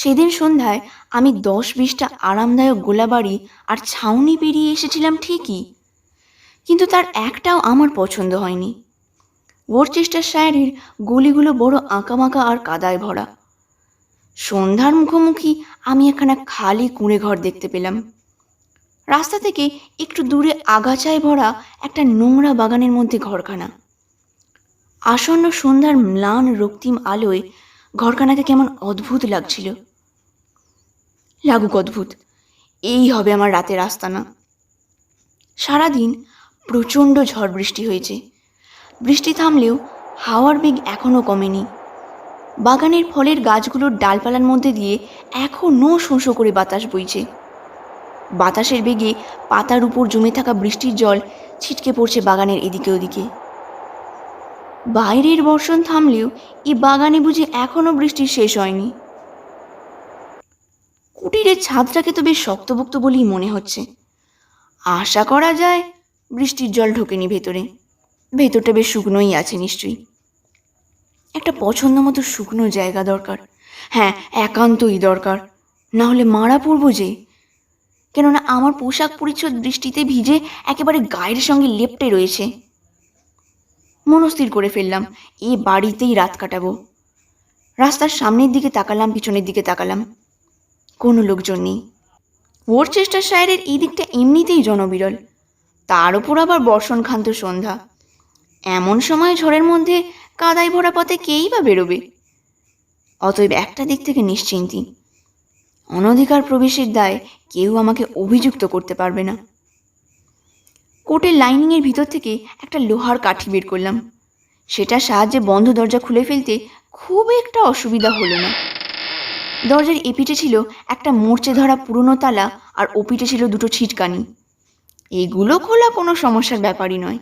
সেদিন সন্ধ্যায় আমি 10-20টা আরামদায়ক গোলাবাড়ি আর ছাউনি পেরিয়ে এসেছিলাম ঠিকই, কিন্তু তার একটাও আমার পছন্দ হয়নি। ওরচেস্টারশায়ারের গলিগুলো বড় আঁকাবাঁকা আর কাদায় ভরা। সন্ধ্যার মুখোমুখি আমি একখানা খালি কুঁড়ে ঘর দেখতে পেলাম। রাস্তা থেকে একটু দূরে আগাছায় ভরা একটা নোংরা বাগানের মধ্যে ঘরখানা। আসন্ন সন্ধ্যার ম্লান রক্তিম আলোয় ঘরখানাকে কেমন অদ্ভুত লাগছিল। লাগুক অদ্ভুত, এই হবে আমার রাতের আস্তানা। সারাদিন প্রচণ্ড ঝড় বৃষ্টি হয়েছে। বৃষ্টি থামলেও হাওয়ার বেগ এখনও কমেনি। বাগানের ফলের গাছগুলোর ডালপালার মধ্যে দিয়ে এখনও শোঁ শোঁ করে বাতাস বইছে। বাতাসের বেগে পাতার উপর জমে থাকা বৃষ্টির জল ছিটকে পড়ছে বাগানের এদিকে ওদিকে। বাইরের বর্ষণ থামলেও এই বাগানে বুঝি এখনও বৃষ্টি শেষ হয়নি। কুটিরের ছাদটাকে তো বেশ শক্তপোক্ত বলেই মনে হচ্ছে। আশা করা যায় বৃষ্টির জল ঢোকেনি ভেতরে। ভেতরটা বেশ শুকনোই আছে নিশ্চয়ই। একটা পছন্দ মতো শুকনো জায়গা দরকার। হ্যাঁ, একান্তই দরকার, না হলে মারা পড়বো যে। কেননা আমার পোশাক পরিচ্ছদ বৃষ্টিতে ভিজে একেবারে গায়ের সঙ্গে লেপ্টে রয়েছে। মনস্থির করে ফেললাম এ বাড়িতেই রাত কাটাবো। রাস্তার সামনের দিকে তাকালাম, পিছনের দিকে তাকালাম, কোনো লোকজন নেই। ওরচেস্টারশায়ারের এই দিকটা এমনিতেই জনবিরল, তার ওপর আবার বর্ষণক্ষান্ত সন্ধ্যা। এমন সময় ঝড়ের মধ্যে কাদায় ভরা পথে কেই বা বেরোবে? অতএব একটা দিক থেকে নিশ্চিন্তি, অনধিকার প্রবেশের দায়ে কেউ আমাকে অভিযুক্ত করতে পারবে না। কোটের লাইনিংয়ের ভিতর থেকে একটা লোহার কাঠি বের করলাম। সেটার সাহায্যে বন্ধ দরজা খুলে ফেলতে খুব একটা অসুবিধা হলো না। দরজার এপিঠে ছিল একটা মরচে ধরা পুরনো তালা, আর ওপিঠে ছিল দুটো ছিটকানি। এগুলো খোলা কোনো সমস্যার ব্যাপারই নয়।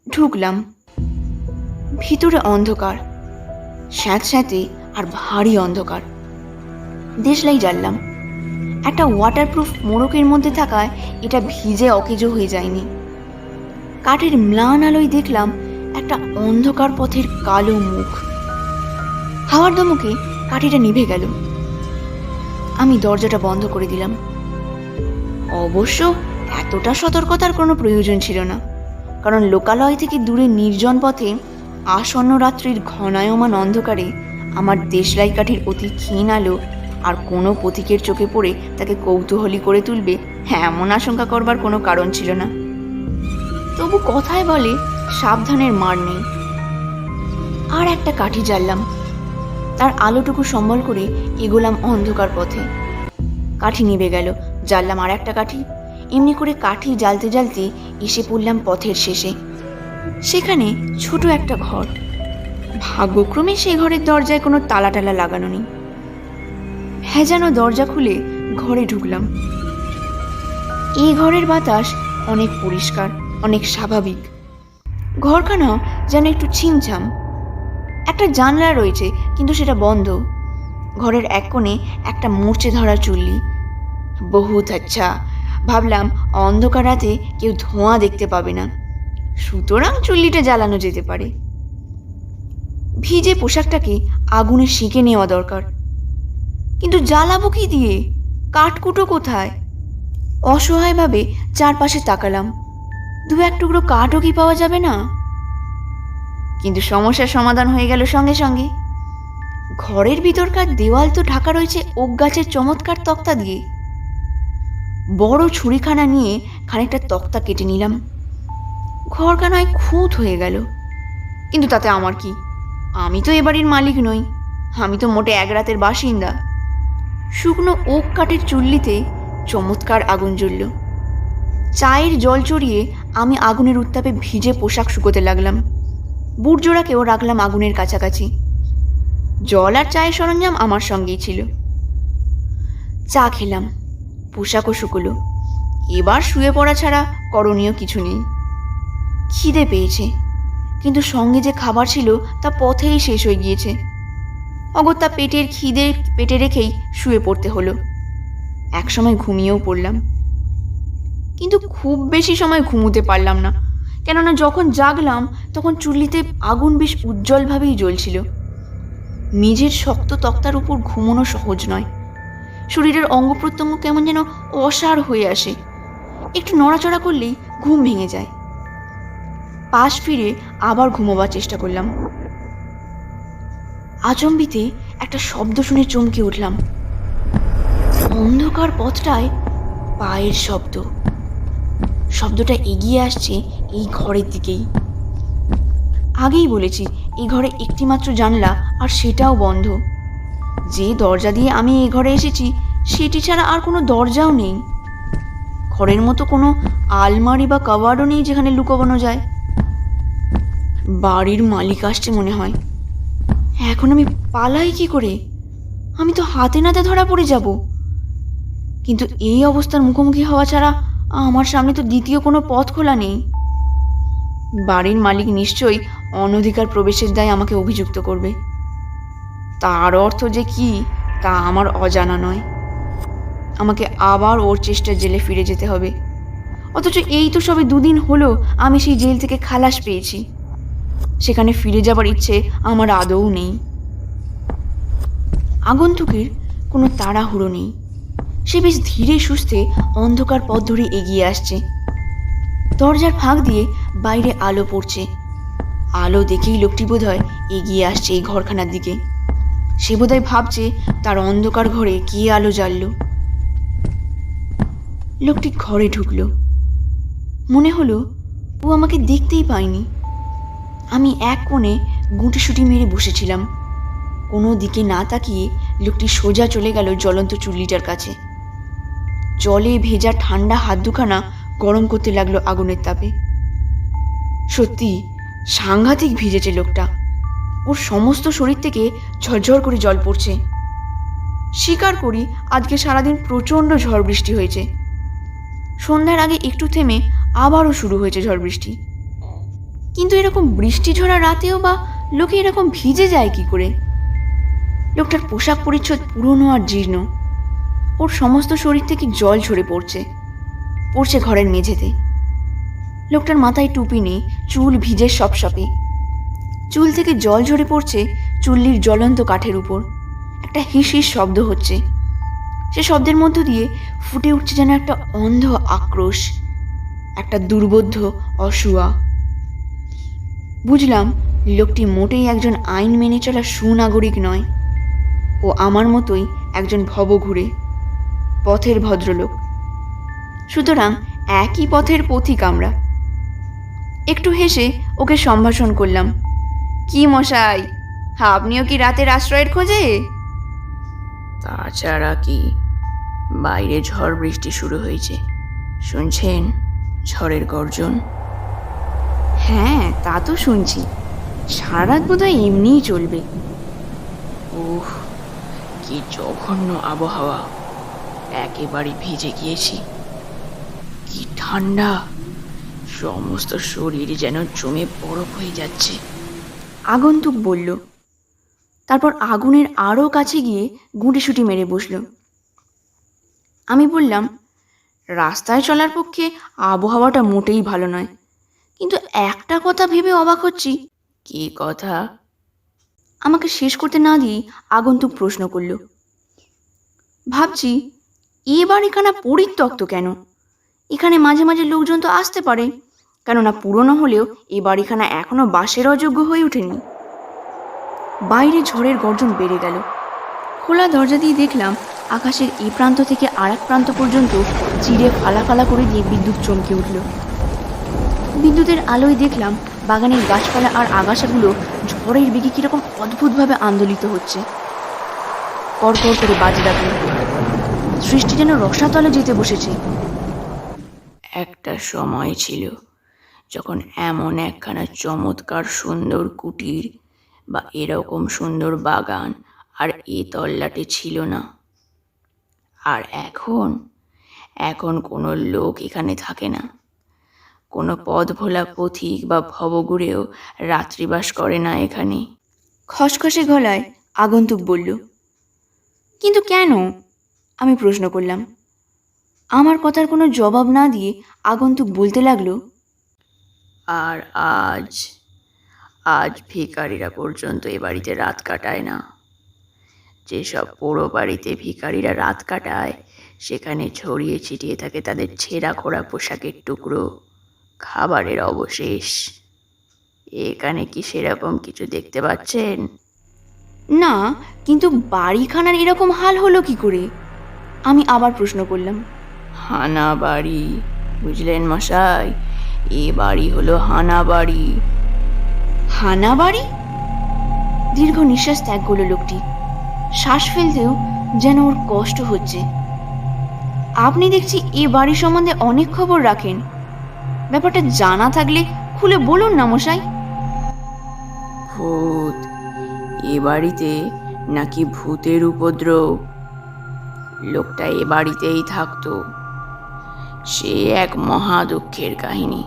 ঢুকলাম। ভিতরে অন্ধকার, স্যাঁতস্যাঁতে আর ভারী অন্ধকার। দেশলাই জ্বাললাম। একটা ওয়াটারপ্রুফ মোড়কের মধ্যে থাকায় এটা ভিজে অকেজো হয়ে যায়নি। কাঠের ম্লান আলোয় দেখলাম একটা অন্ধকার পথের কালো মুখ। হাওয়ার দমকে কাঠিটা নিভে গেল। আমি দরজাটা বন্ধ করে দিলাম। অবশ্য এতটা সতর্কতার কোনো প্রয়োজন ছিল না, কারণ লোকালয় থেকে দূরে নির্জন পথে আসন্ন রাত্রির ঘনায়মান অন্ধকারে আমার দেশলাই কাঠির অতি ক্ষীণ আলো আর কোনো পথিকের চোখে পড়ে তাকে কৌতূহলী করে তুলবে এমন আশঙ্কা করবার কোনো কারণ ছিল না। তবু কথায় বলে সাবধানের মার নেই। আর একটা কাঠি জ্বাললাম। তার আলোটুকু সম্বল করে এগোলাম অন্ধকার পথে। কাঠি নিভে গেল। জ্বাললাম আর একটা কাঠি। এমনি করে কাঠি জ্বালতে জ্বালতে এসে পড়লাম পথের শেষে। সেখানে ছোট একটা ঘর। ভাগ্যক্রমে সেই ঘরের দরজায় কোনো তালা টালা লাগানো নেই। ভেজানো দরজা খুলে ঘরে ঢুকলাম। এই ঘরের বাতাস অনেক পরিষ্কার, অনেক স্বাভাবিক। ঘরখানাও যেন একটু ছিমছাম। একটা জানলা রয়েছে, কিন্তু সেটা বন্ধ। ঘরের এক কোণে একটা মরচে ধরা চুল্লি। বহুত আচ্ছা, ভাবলাম অন্ধকার রাতে কেউ ধোঁয়া দেখতে পাবে না, সুতরাং চুল্লিটা জ্বালানো যেতে পারে। ভিজে পোশাকটাকে আগুনে সেঁকে নেওয়া দরকার, কিন্তু জ্বালাবো কি দিয়ে? কাঠকুটো কোথায়? অসহায়ভাবে চারপাশে তাকালাম। দু এক টুকরো কাঠও কি পাওয়া যাবে না? কিন্তু সমস্যার সমাধান হয়ে গেল সঙ্গে সঙ্গে। ঘরের ভিতরকার দেওয়াল তো ঢাকা রয়েছে ওক গাছের চমৎকার তক্তা দিয়ে। বড় ছুরিখানা নিয়ে খানিকটা তক্তা কেটে নিলাম। ঘরখানায় খুঁত হয়ে গেল, কিন্তু তাতে আমার কি? আমি তো এ বাড়ির মালিক নই, আমি তো মোটে এক রাতের বাসিন্দা। শুকনো ওক কাঠের চুল্লিতে চমৎকার আগুন জ্বলল। চায়ের জল চড়িয়ে আমি আগুনের উত্তাপে ভিজে পোশাক শুকোতে লাগলাম। বুটজোড়াকেও রাখলাম আগুনের কাছাকাছি। জল আর চায়ের সরঞ্জাম আমার সঙ্গেই ছিল। চা খেলাম, পোশাকও শুকোলো। এবার শুয়ে পড়া ছাড়া করণীয় কিছু নেই। খিদে পেয়েছে, কিন্তু সঙ্গে যে খাবার ছিল তা পথেই শেষ হয়ে গিয়েছে। অগত্যা পেটের খিদে পেটে রেখেই শুয়ে পড়তে হলো। একসময় ঘুমিয়েও পড়লাম, কিন্তু খুব বেশি সময় ঘুমোতে পারলাম না, কেননা যখন জাগলাম তখন চুল্লিতে আগুন বেশ উজ্জ্বলভাবেই জ্বলছিল। মেঝের শক্ত তক্তার উপর ঘুমানো সহজ নয়। শরীরের অঙ্গ প্রত্যঙ্গ কেমন যেন অসাড় হয়ে আসে। একটু নড়াচড়া করলেই ঘুম ভেঙে যায়। পাশ ফিরে আবার ঘুমোবার চেষ্টা করলাম। আচম্বিতে একটা শব্দ শুনে চমকে উঠলাম। অন্ধকার পথটায় পায়ের শব্দ। শব্দটা এগিয়ে আসছে এই ঘরের দিকেই। আগেই বলেছি, এই ঘরে একটিমাত্র জানলা, আর সেটাও বন্ধ। যে দরজা দিয়ে আমি এই ঘরে এসেছি সেটি ছাড়া আর কোনো দরজাও নেই। ঘরের মতো কোনো আলমারি বা কাবার্ডও নেই যেখানে লুকোনো যায়। বাড়ির মালিক আসছে মনে হয়। এখন আমি পালাই কি করে? আমি তো হাতে নাতে ধরা পড়ে যাব। কিন্তু এই অবস্থার মুখোমুখি হওয়া ছাড়া আমার সামনে তো দ্বিতীয় কোনো পথ খোলা নেই। বাড়ির মালিক নিশ্চয়ই অনধিকার প্রবেশের দায়ে আমাকে অভিযুক্ত করবে। তার অর্থ যে কি তা আমার অজানা নয়। আমাকে আবার ওর চেষ্টার জেলে ফিরে যেতে হবে। অথচ এই তো সবে 2 দিন হলো আমি সেই জেল থেকে খালাস পেয়েছি। সেখানে ফিরে যাবার ইচ্ছে আমার আদৌ নেই। আগন্তুকের কোনো তাড়াহুড়ো নেই। সে বেশ ধীরে সুস্থে অন্ধকার পথ ধরে এগিয়ে আসছে। দরজার ফাঁক দিয়ে বাইরে আলো পড়ছে। আলো দেখেই লোকটি বোধহয় এগিয়ে আসছে এই ঘরখানার দিকে। সে বোধহয় ভাবছে তার অন্ধকার ঘরে কে আলো জ্বালল। লোকটি ঘরে ঢুকলো। মনে হলো ও আমাকে দেখতেই পায়নি। আমি এক কোণে গুটিসুটি মেরে বসেছিলাম। কোনো দিকে না তাকিয়ে লোকটি সোজা চলে গেল জ্বলন্ত চুল্লিটার কাছে। জলে ভেজা ঠান্ডা হাত দুখানা গরম করতে লাগলো আগুনের তাপে। সত্যি সাংঘাতিক ভিজেছে লোকটা। ওর সমস্ত শরীর থেকে ঝরঝর করে জল পড়ছে। স্বীকার করি, আজকে সারাদিন প্রচণ্ড ঝড় বৃষ্টি হয়েছে। সন্ধ্যার আগে একটু থেমে আবারও শুরু হয়েছে ঝড় বৃষ্টি। কিন্তু এরকম বৃষ্টি ঝরা রাতেও বা লোকে এরকম ভিজে যায় কি করে? লোকটার পোশাক পরিচ্ছদ পুরনো আর জীর্ণ। ওর সমস্ত শরীর থেকে জল ঝরে পড়ছে ঘরের মেঝেতে। লোকটার মাথায় টুপি নেই, চুল ভিজে সপসপে। চুল থেকে জল ঝরে পড়ছে চুল্লির জ্বলন্ত কাঠের উপর। একটা হিস হিস শব্দ হচ্ছে। সে শব্দের মধ্য দিয়ে ফুটে উঠছে যেন একটা অন্ধ আক্রোশ, একটা দুর্বোধ্য অসুয়া। বুঝলাম লোকটি মোটেই একজন আইন মেনে চলা সুনাগরিক নয়। ও আমার মতোই একজন ভবঘুরে, পথের ভদ্রলোক। সুতরাং একই পথের পথিক আমরা। একটু হেসে ওকে সম্ভাষণ করলাম। কি মশাই, আপনিও কি রাতের আশ্রয়ের খোঁজে? তাছাড়া কি, বাইরে ঝড় বৃষ্টি শুরু হয়েছে, শুনছেন ঝড়ের গর্জন? হ্যাঁ, তা তো শুনছি। সারা রাত বোধহয় এমনিই চলবে। উহ, কি জঘন্য আবহাওয়া! একেবারে ভিজে গিয়েছি। কি ঠান্ডা! সমস্ত শরীর যেন জমে বরফ হয়ে যাচ্ছে। আগন্তুক বলল। তারপর আগুনের আরও কাছে গিয়ে গুঁটিসুটি মেরে বসল। আমি বললাম, রাস্তায় চলার পক্ষে আবহাওয়াটা মোটেই ভালো নয়। কিন্তু একটা কথা ভেবে অবাক হচ্ছি। কি কথা? আমাকে শেষ করতে না দিয়ে আগন্তুক প্রশ্ন করল। ভাবছি, এ বাড়িখানা পরিত্যক্ত কেন? এখানে মাঝে মাঝে লোকজন তো আসতে পারে, কেননা পুরনো হলেও এ বাড়িখানা এখনো বাসের অযোগ্য হয়ে ওঠেনি। বাইরে ঝড়ের গর্জন বেড়ে গেল। খোলা দরজা দিয়ে দেখলাম আকাশের এই প্রান্ত থেকে আর এক প্রান্ত পর্যন্ত চিড়ে ফালা ফালা করে দিয়ে বিদ্যুৎ চমকে উঠল। বিদ্যুতের আলোয় দেখলাম বাগানের গাছপালা আর আগাছাগুলো ঝড়ের বেগে কিরকম অদ্ভুতভাবে আন্দোলিত হচ্ছে। কড়কড় করে বাজে ডাকল। সৃষ্টি যেন রসাতলে যেতে বসেছে। একটা সময় ছিল যখন এমন একখানা চমৎকার সুন্দর কুটির বা এরকম সুন্দর বাগান আর এ তল্লাটে ছিল না। আর এখন এখন কোনো লোক এখানে থাকে না। কোনো পথ ভোলা পথিক বা ভবঘুরেও রাত্রিবাস করে না এখানে। খসখসে গলায় আগন্তুক বলল। কিন্তু কেন? আমি প্রশ্ন করলাম। আমার কথার কোনো জবাব না দিয়ে আগন্তুক বলতে লাগলো, আর আজ ভিখারিরা পর্যন্ত এ বাড়িতে রাত কাটায় না। যেসব পোড়ো বাড়িতে ভিখারিরা রাত কাটায়, সেখানে ছড়িয়ে ছিটিয়ে থাকে তাদের ছেঁড়া খোড়া পোশাকের টুকরো, খাবারের অবশেষ। এখানে কি সেরকম কিছু দেখতে পাচ্ছেন? না, কিন্তু বাড়িখানার এরকম হাল হলো কি করে? আমি আবার প্রশ্ন করলাম। হানা বাড়ি, বুঝলেন মশাই? এ বাড়ি হলো হানা বাড়ি। হানা বাড়ি? দীর্ঘ নিঃশ্বাস ত্যাগ করলো লোকটি। শ্বাস ফেলতেও যেন ওর কষ্ট হচ্ছে। আপনি দেখছি এ বাড়ি সম্বন্ধে অনেক খবর রাখেন। ব্যাপারটা জানা থাকলে খুলে বলুন না মশাই। ভূত? এ বাড়িতে নাকি ভূতের উপদ্রব? লোকটা এ বাড়িতেই থাকতো। সে এক মহা দুঃখের কাহিনী।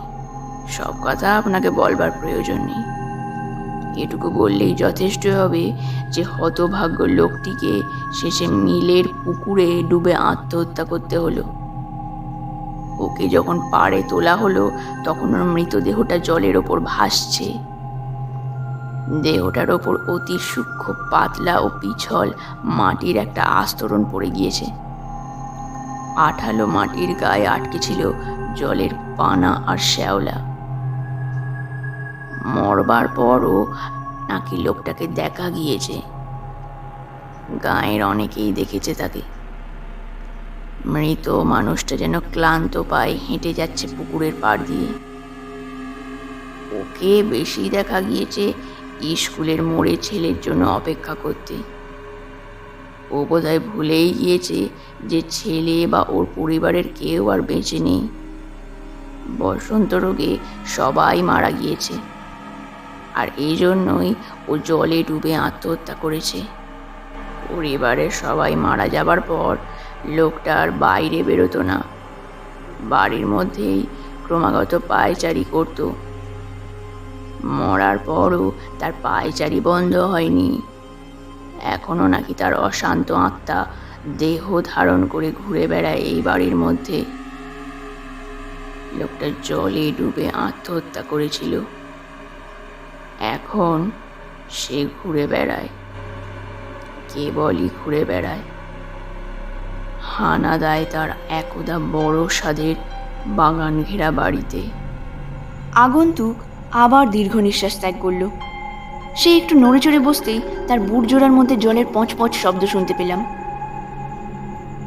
সব কথা আপনাকে বলবার প্রয়োজন নেই। এটুকু বললেই যথেষ্ট হবে যে হতভাগ্য লোকটিকে শেষে মিলের পুকুরে ডুবে আত্মহত্যা করতে হলো। ওকে যখন পাড়ে তোলা হলো, তখন ওর মৃতদেহটা জলের ওপর ভাসছে। দেহটার ওপর অতি সূক্ষ্ম পাতলা ও পিছল মাটির একটা আস্তরণ পড়ে গিয়েছে। আঠালো মাটির গায়ে আটকে ছিল জলের পানা আর শ্যাওলা। মরবার পরও নাকি লোকটাকে দেখা গিয়েছে। গাঁয়ের অনেকেই দেখেছে তাকে। মৃত মানুষটা যেন ক্লান্ত পায়ে হেঁটে যাচ্ছে পুকুরের পাড় দিয়ে। ওকে বেশি দেখা গিয়েছে স্কুলের মোড়ে ছেলের জন্য অপেক্ষা করতে। ও বোধহয় ভুলেই গিয়েছে যে ছেলে বা ওর পরিবারের কেউ আর বেঁচে নেই। বসন্ত রোগে সবাই মারা গিয়েছে, আর এই জন্যই ও জলে ডুবে আত্মহত্যা করেছে। পরিবারের সবাই মারা যাবার পর লোকটা আর বাইরে বেরোতো না, বাড়ির মধ্যেই ক্রমাগত পায়চারি করত। মরার পরও তার পায়চারি বন্ধ হয়নি। এখনো নাকি তার অশান্ত আত্মা দেহ ধারণ করে ঘুরে বেড়ায় এই বাড়ির মধ্যে। লোকটা জলে ডুবে আত্মহত্যা করেছিল। এখন সে ঘুরে বেড়ায়, কেবলই ঘুরে বেড়ায়। হানা দেয় তার একদা বড় সাদের বাগান ঘেরা বাড়িতে। আগন্তুক আবার দীর্ঘ নিঃশ্বাস ত্যাগ করল। সে একটু নড়ে চড়ে বসতেই তার বুট জোড়ার মধ্যে জলের পঁচ পঁচ শব্দ শুনতে পেলাম।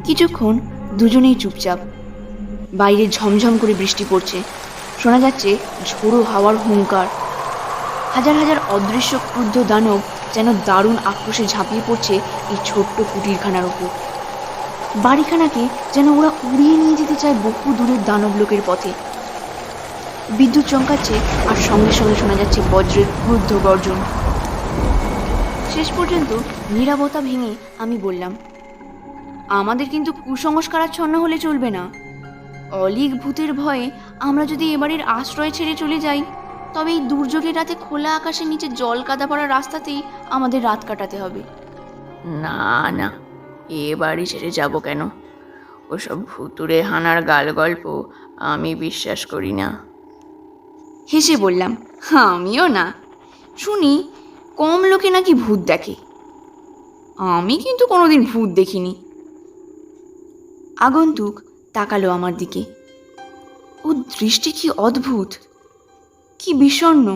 কিছুক্ষণ দুজনেই চুপচাপ। বাইরে ঝমঝম করে বৃষ্টি পড়ছে, শোনা যাচ্ছে ঝোড়ো হাওয়ার হুঙ্কার। হাজার হাজার অদৃশ্য ক্রুদ্ধ দানব যেন দারুণ আক্রোশে ঝাঁপিয়ে পড়ছে এই ছোট্ট কুটিরখানার ওপর। বাড়িখানাকে যেন ওরা উড়িয়ে নিয়ে যেতে চায় বহু দূরের দানব লোকের পথে। বিদ্যুৎ চমকাচ্ছে, আর সঙ্গে সঙ্গে শোনা যাচ্ছে বজ্রের ক্রুদ্ধ গর্জন। শেষ পর্যন্ত নীরবতা ভেঙে আমি বললাম, আমাদের কিন্তু কুসংস্কারাচ্ছন্ন হলে চলবে না। অলীক ভূতের ভয়ে আমরা যদি এবারের আশ্রয় ছেড়ে চলে যাই, তবে এই দুর্যোগের রাতে খোলা আকাশের নিচে জল কাদা পড়া রাস্তাতেই আমাদের রাত কাটাতে হবে। না না, এ বাড়ি ছেড়ে যাব কেন? ওসব ভুতুড়ে হানার গাল গল্প আমি বিশ্বাস করি না। হেসে বললাম, আমিও না। শুনি কম লোকে নাকি ভূত দেখে, আমি কিন্তু কোনোদিন ভূত দেখিনি। আগন্তুক তাকালো আমার দিকে। ও দৃষ্টি কি অদ্ভুত, কি বিষণ্ণ।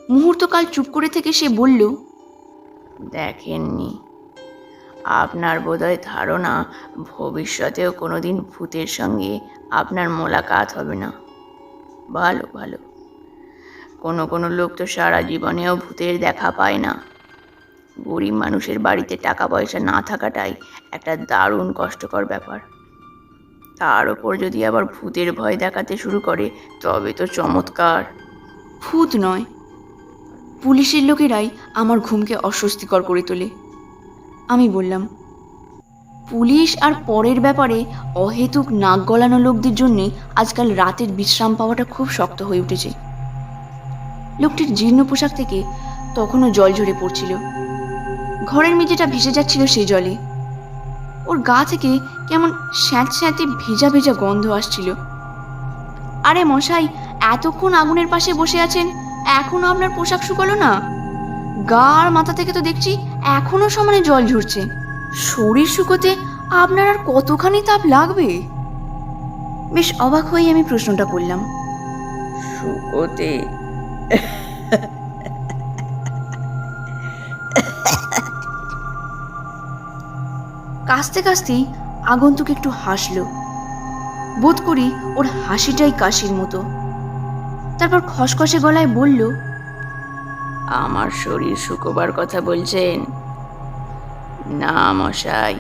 মুহূর্তকাল চুপ করে থেকে সে বলল, দেখেননি? আপনার বোধহয় ধারণা ভবিষ্যতেও কোনোদিন ভূতের সঙ্গে আপনার মোলাকাত হবে না। ভালো ভালো। কোনো কোনো লোক তো সারা জীবনেও ভূতের দেখা পায় না। গরিব মানুষের বাড়িতে টাকা পয়সা না থাকাটাই একটা দারুণ কষ্টকর ব্যাপার। তার ওপর যদি আবার ভূতের ভয় দেখাতে শুরু করে, তবে তো চমৎকার। ভূত নয়, পুলিশের লোকেরাই আমার ঘুমকে অস্বস্তিকর করে তোলে। আমি বললাম, পুলিশ আর পরের ব্যাপারে অহেতুক নাক গলানো লোকদের জন্যে আজকাল রাতের বিশ্রাম পাওয়াটা খুব শক্ত হয়ে উঠেছে। লোকটির জীর্ণ পোশাক থেকে তখনও জল ঝরে পড়ছিল। ঘরের মেঝেটা ভেসে যাচ্ছিল সেই জলে। ওর গা থেকে কেমন স্যাঁতস্যাঁতে ভেজা ভেজা গন্ধ আসছিল। আরে মশাই, এতক্ষণ আগুনের পাশে বসে আছেন, এখনো আপনার পোশাক শুকালো না? গা আর মাথা থেকে তো দেখছি এখনো সমানে জল ঝরছে। শরীর শুকোতে আপনার আর কতখানি তাপ লাগবে? বেশ অবাক হয়ে আমি প্রশ্নটা করলাম। শুকোতে কাশতে কাশতেই আগন্তুক একটু হাসলো। বোধ করি ওর হাসিটাই কাশির মতো। তারপর খসখসে গলায় বলল, আমার শরীর শুকোবার কথা বলছেন? না মশাই,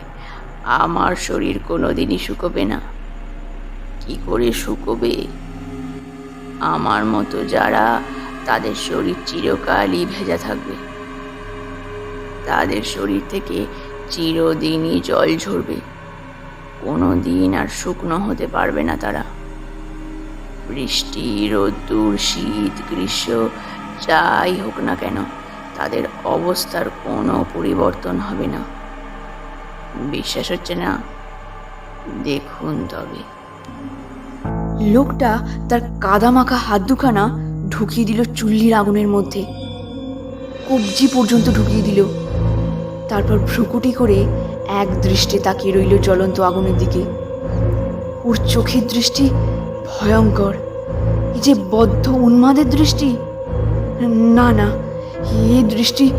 আমার শরীর কোনোদিনই শুকোবে না। কি করে শুকোবে? আমার মতো যারা, তাদের শরীর চিরকালই ভেজা থাকবে। তাদের শরীর থেকে চিরদিনই জল ঝরবে। কোনো দিন আর শুকনো হতে পারবে না তারা। বৃষ্টি, রোদ্দুর, শীত, গ্রীষ্ম যাই হোক না কেন, তাদের অবস্থার কোনো পরিবর্তন হবে না। বিশ্বাস হচ্ছে না? দেখুন তবে। লোকটা তার কাদামাখা হাত দুখানা ঢুকিয়ে দিল চুল্লির আগুনের মধ্যে, কবজি পর্যন্ত ঢুকিয়ে দিল। তারপর ভ্রুকুটি করে এক দৃষ্টে তাকিয়ে রইল জ্বলন্ত আগুনের দিকে। ওর চোখের দৃষ্টি ভয়ঙ্কর। এই যে বদ্ধ উন্মাদের দৃষ্টি, না না, এ দৃষ্টি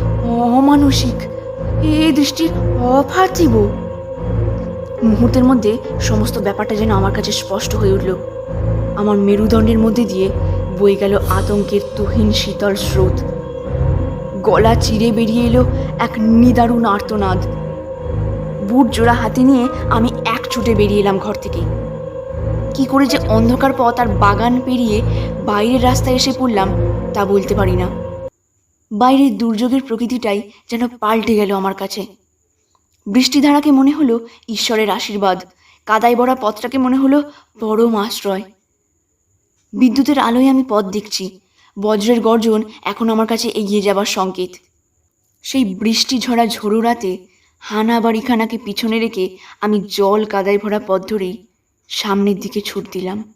অমানসিক, এ দৃষ্টি অপার্থিব। মুহূর্তের মধ্যে সমস্ত ব্যাপারটা যেন আমার কাছে স্পষ্ট হয়ে উঠল। আমার মেরুদণ্ডের মধ্যে দিয়ে বয়ে গেল আতঙ্কের তুহিন শীতল স্রোত। গলা চিরে বেরিয়ে এলো এক নিদারুণ আর্তনাদ। বুট জোড়া হাতে নিয়ে আমি এক ছুটে বেরিয়ে এলাম ঘর থেকে। কি করে যে অন্ধকার পথ আর বাগান পেরিয়ে বাইরের রাস্তায় এসে পড়লাম তা বলতে পারি না। বাইরের দুর্যোগের প্রকৃতিটাই যেন পাল্টে গেল আমার কাছে। বৃষ্টিধারাকে মনে হলো ঈশ্বরের আশীর্বাদ, কাদায় ভরা পথটাকে মনে হলো পরম আশ্রয়। বিদ্যুতের আলোয় আমি পথ দেখছি, বজ্রের গর্জন এখন আমার কাছে এগিয়ে যাবার সংকেত। সেই বৃষ্টি ঝরা ঝোড়ো রাতে হানা বাড়িখানাকে পিছনে রেখে আমি জল কাদায় ভরা পথ ধরেই সামনের দিকে ছুট দিলাম।